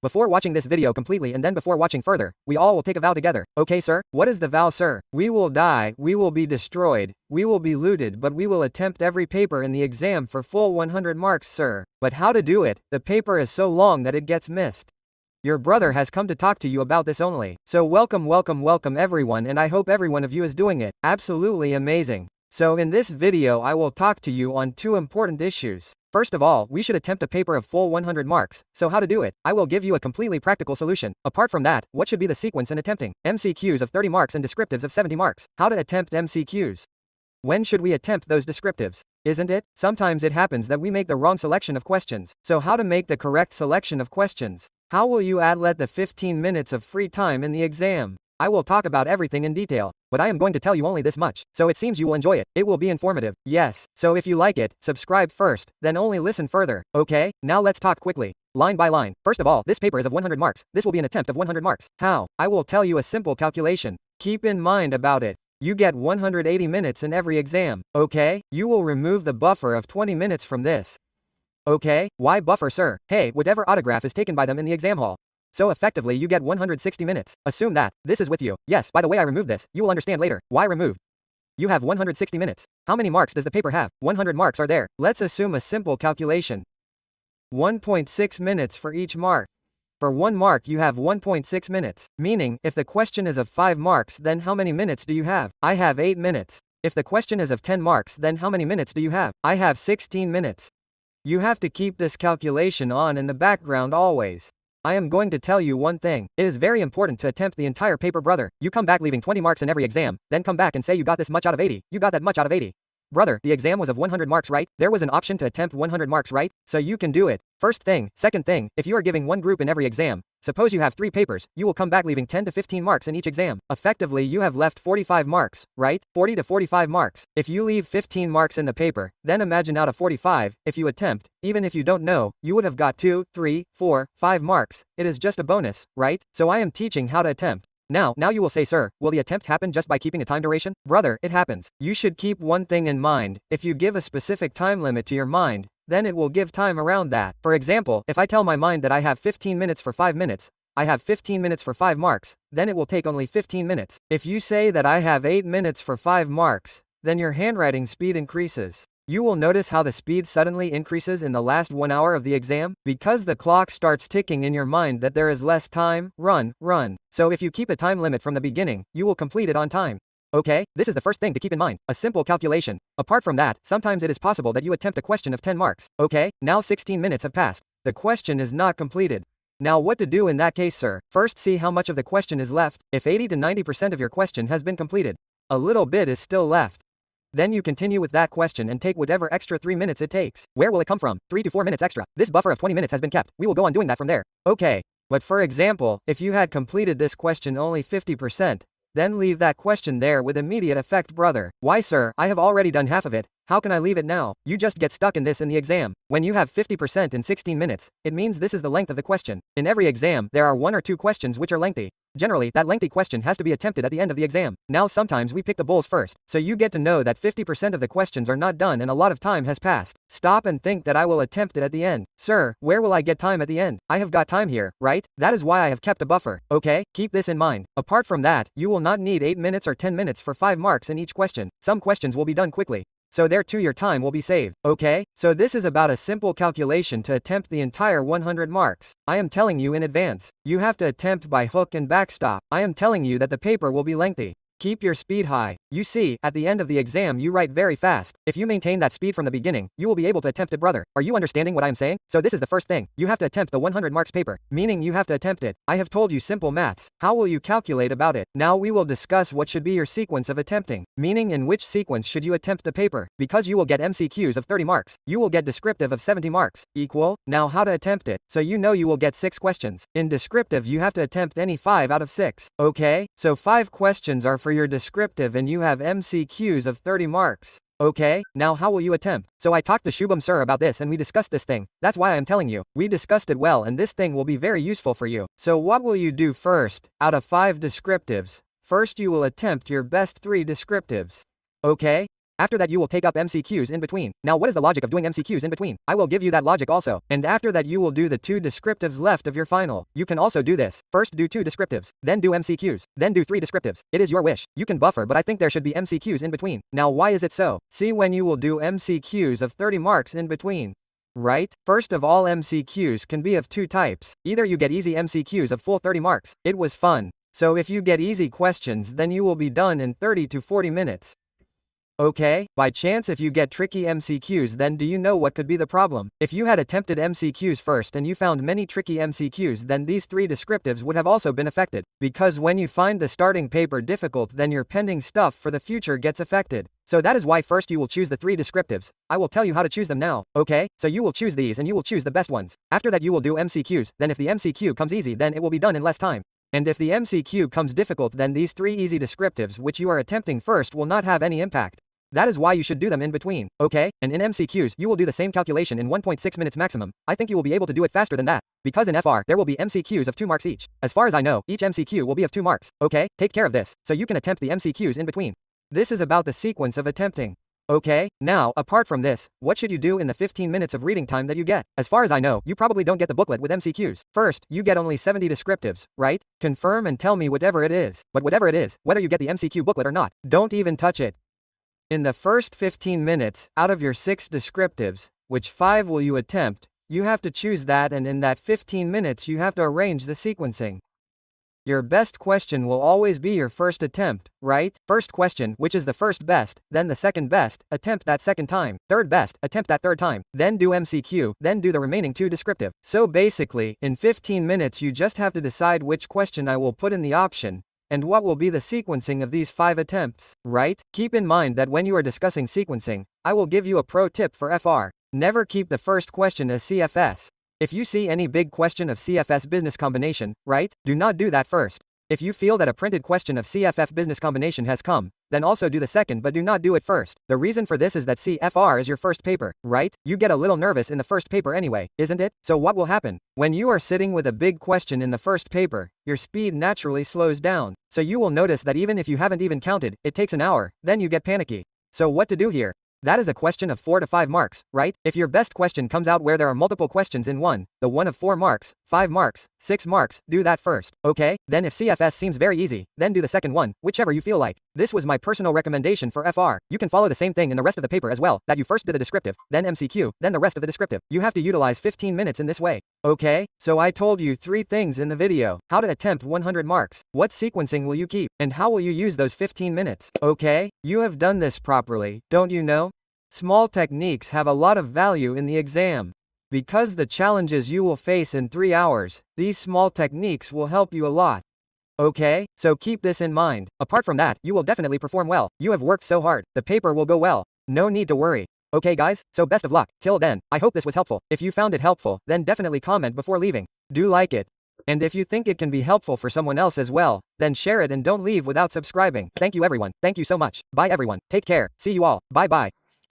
Before watching this video completely and then before watching further, we all will take a vow together. Okay, sir? What is the vow, sir? We will die, we will be destroyed, we will be looted, but we will attempt every paper in the exam for full 100 marks, sir. But how to do it? The paper is so long that it gets missed. Your brother has come to talk to you about this only. So welcome everyone, and I hope every one of you is doing it. Absolutely amazing. So in this video I will talk to you on two important issues. First of all, we should attempt a paper of full 100 marks. So how to do it? I will give you a completely practical solution. Apart from that, what should be the sequence in attempting? MCQs of 30 marks and descriptives of 70 marks. How to attempt MCQs? When should we attempt those descriptives? Isn't it? Sometimes it happens that we make the wrong selection of questions. So how to make the correct selection of questions? How will you outlet the 15 minutes of free time in the exam? I will talk about everything in detail, but I am going to tell you only this much, so it seems you will enjoy it. It will be informative. Yes. So if you like it, subscribe first, then only listen further. Okay? Now let's talk quickly. Line by line. First of all, this paper is of 100 marks. This will be an attempt of 100 marks. How? I will tell you a simple calculation. Keep in mind about it. You get 180 minutes in every exam. Okay? You will remove the buffer of 20 minutes from this. Okay? Why buffer, sir? Hey, whatever autograph is taken by them in the exam hall. So effectively you get 160 minutes. Assume that this is with you. Yes, by the way I removed this. You will understand later. Why removed? You have 160 minutes. How many marks does the paper have? 100 marks are there. Let's assume a simple calculation. 1.6 minutes for each mark. For 1 mark you have 1.6 minutes. Meaning, if the question is of 5 marks, then how many minutes do you have? I have 8 minutes. If the question is of 10 marks, then how many minutes do you have? I have 16 minutes. You have to keep this calculation on in the background always. I am going to tell you one thing. It is very important to attempt the entire paper, brother. You come back leaving 20 marks in every exam, then come back and say you got this much out of 80. You got that much out of 80. Brother, the exam was of 100 marks, right? There was an option to attempt 100 marks, right? So you can do it. First thing. Second thing, if you are giving one group in every exam, suppose you have 3 papers, you will come back leaving 10 to 15 marks in each exam. Effectively, you have left 45 marks, right? 40 to 45 marks. If you leave 15 marks in the paper, then imagine out of 45, if you attempt, even if you don't know, you would have got 2, 3, 4, 5 marks. It is just a bonus, right? So I am teaching how to attempt. Now you will say, sir, will the attempt happen just by keeping a time duration? Brother, it happens. You should keep one thing in mind. If you give a specific time limit to your mind, then it will give time around that. For example, if I tell my mind that I have 15 minutes for 5 minutes, I have 15 minutes for 5 marks, then it will take only 15 minutes. If you say that I have 8 minutes for 5 marks, then your handwriting speed increases. You will notice how the speed suddenly increases in the last 1 hour of the exam, because the clock starts ticking in your mind that there is less time. Run. So if you keep a time limit from the beginning, you will complete it on time. Okay, this is the first thing to keep in mind, a simple calculation. Apart from that, sometimes it is possible that you attempt a question of 10 marks. Okay, now 16 minutes have passed. The question is not completed. Now what to do in that case, sir? First see how much of the question is left. If 80 to 90% of your question has been completed, a little bit is still left. Then you continue with that question and take whatever extra 3 minutes it takes. Where will it come from? 3 to 4 minutes extra. This buffer of 20 minutes has been kept. We will go on doing that from there. Okay. But for example, if you had completed this question only 50%, then leave that question there with immediate effect, brother. Why, sir? I have already done half of it. How can I leave it now? You just get stuck in this in the exam. When you have 50% in 16 minutes, it means this is the length of the question. In every exam, there are 1 or 2 questions which are lengthy. Generally, that lengthy question has to be attempted at the end of the exam. Now sometimes we pick the bulls first, so you get to know that 50% of the questions are not done and a lot of time has passed. Stop and think that I will attempt it at the end. Sir, where will I get time at the end? I have got time here, right? That is why I have kept a buffer. Okay? Keep this in mind. Apart from that, you will not need 8 minutes or 10 minutes for 5 marks in each question. Some questions will be done quickly. So there too your time will be saved. Okay? So this is about a simple calculation to attempt the entire 100 marks. I am telling you in advance. You have to attempt by hook and backstop. I am telling you that the paper will be lengthy. Keep your speed high. You see, at the end of the exam you write very fast. If you maintain that speed from the beginning, you will be able to attempt it, brother. Are you understanding what I am saying? So this is the first thing. You have to attempt the 100 marks paper. Meaning you have to attempt it. I have told you simple maths. How will you calculate about it? Now we will discuss what should be your sequence of attempting. Meaning in which sequence should you attempt the paper. Because you will get MCQs of 30 marks. You will get descriptive of 70 marks. Equal. Now how to attempt it. So you know you will get 6 questions. In descriptive you have to attempt any 5 out of 6. Okay? So 5 questions are for your descriptive and you have MCQs of 30 marks. Okay, now how will you attempt? So I talked to Shubham sir about this and we discussed this thing. That's why I am telling you. We discussed it well and this thing will be very useful for you. So what will you do first? Out of 5 descriptives, first you will attempt your best 3 descriptives. Okay? After that you will take up MCQs in between. Now what is the logic of doing MCQs in between? I will give you that logic also. And after that you will do the 2 descriptives left of your final. You can also do this. First do 2 descriptives, then do MCQs, then do 3 descriptives. It is your wish. You can buffer, but I think there should be MCQs in between. Now why is it so? See when you will do MCQs of 30 marks in between. Right? First of all, MCQs can be of 2 types. Either you get easy MCQs of full 30 marks. It was fun. So if you get easy questions, then you will be done in 30 to 40 minutes. Okay, by chance if you get tricky MCQs, then do you know what could be the problem? If you had attempted MCQs first and you found many tricky MCQs, then these 3 descriptives would have also been affected. Because when you find the starting paper difficult, then your pending stuff for the future gets affected. So that is why first you will choose the 3 descriptives. I will tell you how to choose them now, okay? So you will choose these and you will choose the best ones. After that you will do MCQs, then if the MCQ comes easy, then it will be done in less time. And if the MCQ comes difficult, then these 3 easy descriptives which you are attempting first will not have any impact. That is why you should do them in between, okay? And in MCQs, you will do the same calculation in 1.6 minutes maximum. I think you will be able to do it faster than that. Because in FR, there will be MCQs of 2 marks each. As far as I know, each MCQ will be of 2 marks, okay? Take care of this, so you can attempt the MCQs in between. This is about the sequence of attempting. Okay, now, apart from this, what should you do in the 15 minutes of reading time that you get? As far as I know, you probably don't get the booklet with MCQs. First, you get only 70 descriptives, right? Confirm and tell me whatever it is. But whatever it is, whether you get the MCQ booklet or not, don't even touch it. In the first 15 minutes, out of your 6 descriptives, which 5 will you attempt, you have to choose that, and in that 15 minutes you have to arrange the sequencing. Your best question will always be your first attempt, right? First question, which is the first best, then the second best, attempt that second time, third best, attempt that third time, then do MCQ, then do the remaining 2 descriptive. So basically, in 15 minutes you just have to decide which question I will put in the option, and what will be the sequencing of these 5 attempts, right? Keep in mind that when you are discussing sequencing, I will give you a pro tip for FR. Never keep the first question as CFS. If you see any big question of CFS business combination, right, do not do that first. If you feel that a printed question of CFF business combination has come, then also do the second, but do not do it first. The reason for this is that CFR is your first paper, right? You get a little nervous in the first paper anyway, isn't it? So what will happen? When you are sitting with a big question in the first paper, your speed naturally slows down. So you will notice that even if you haven't even counted, it takes an hour, then you get panicky. So what to do here? That is a question of 4 to 5 marks, right? If your best question comes out where there are multiple questions in one, the one of 4 marks, 5 marks, 6 marks, do that first, okay? Then if CFS seems very easy, then do the second one, whichever you feel like. This was my personal recommendation for FR. You can follow the same thing in the rest of the paper as well, that you first did the descriptive, then MCQ, then the rest of the descriptive. You have to utilize 15 minutes in this way. Okay, so I told you 3 things in the video. How to attempt 100 marks, what sequencing will you keep, and how will you use those 15 minutes. Okay, you have done this properly, don't you know? Small techniques have a lot of value in the exam. Because the challenges you will face in 3 hours, these small techniques will help you a lot. Okay, so keep this in mind. Apart from that, you will definitely perform well. You have worked so hard, the paper will go well. No need to worry. Okay guys, so best of luck. Till then, I hope this was helpful. If you found it helpful, then definitely comment before leaving. Do like it. And if you think it can be helpful for someone else as well, then share it and don't leave without subscribing. Thank you everyone. Thank you so much. Bye everyone. Take care. See you all. Bye bye.